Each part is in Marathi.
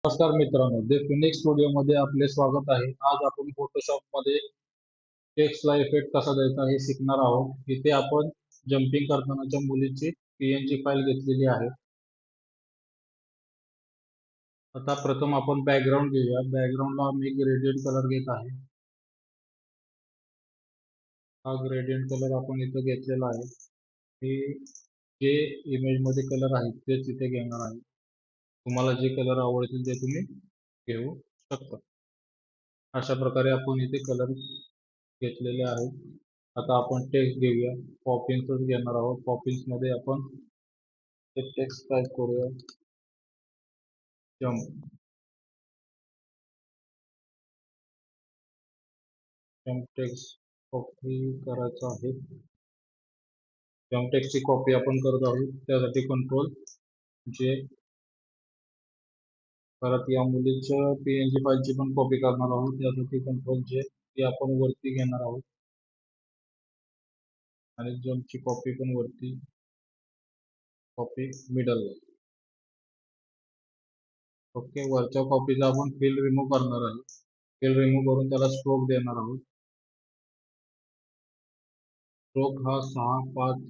नमस्कार मित्रांनो, द फिनिक्स स्टुडिओमध्ये आपले स्वागत आहे. आज आपण फोटोशॉपमध्ये टेक्स्टला इफेक्ट कसा द्यायचा हे शिकणार आहोत. इथे आपण जम्पिंग करतानाच्या मुलीची पीएनजी फाईल घेतलेली आहे. आता प्रथम आपण बॅकग्राऊंड घेऊया. बॅकग्राऊंडला मी ग्रेडियंट कलर घेत आहे. हा ग्रेडियंट कलर आपण इथं घेतलेला आहे. हे जे इमेजमध्ये कलर आहेत तेच इथे घेणार आहे. तुम्हाला जे कलर आवडतील ते तुम्ही घेऊ शकता. अशा प्रकारे आपण इथे कलर घेतलेले आहेत. आता आपण टेक्स्ट घेऊया. पॉपिन्सच घेणार आहोत. पॉपिन्स मध्ये आपण एक टेक्स्ट टाईप करूया. जम्प जम्प टेक्स्ट कॉपी करायचा आहे. जम्प टेक्स्टची कॉपी आपण करत आहोत. त्यासाठी कंट्रोल जे. परत या मुलीच्या पीएनजी फाईलची पण कॉपी करणार आहोत. त्यासाठी कंट्रोल जे ती आपण वरती घेणार आहोत आणि जम्पची कॉपी पण वरती कॉपी मिडल. ओके, वरच्या कॉपीचा आपण फिल रिमूव्ह करणार आहे. फिल रिमूव्ह करून त्याला स्ट्रोक देणार आहोत. स्ट्रोक हा 6-5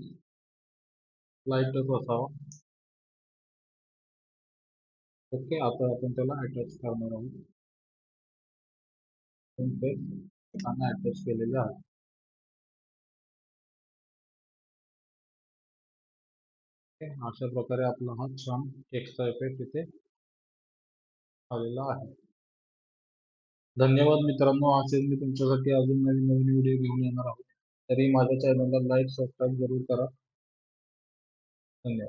लाईटच असावा. ओके, आता आपण त्याला अटॅच करणार आहोत. ते अटॅच केलेले आहे. अशा प्रकारे आपला हा छान टेक्स्टचा इफेक्ट इथे आलेला आहे. धन्यवाद मित्रांनो. असेच मी तुमच्यासाठी अजून नवीन नवीन व्हिडिओ घेऊन येणार आहोत. तरी माझ्या चॅनलला लाईक सबस्क्राईब जरूर करा. धन्यवाद.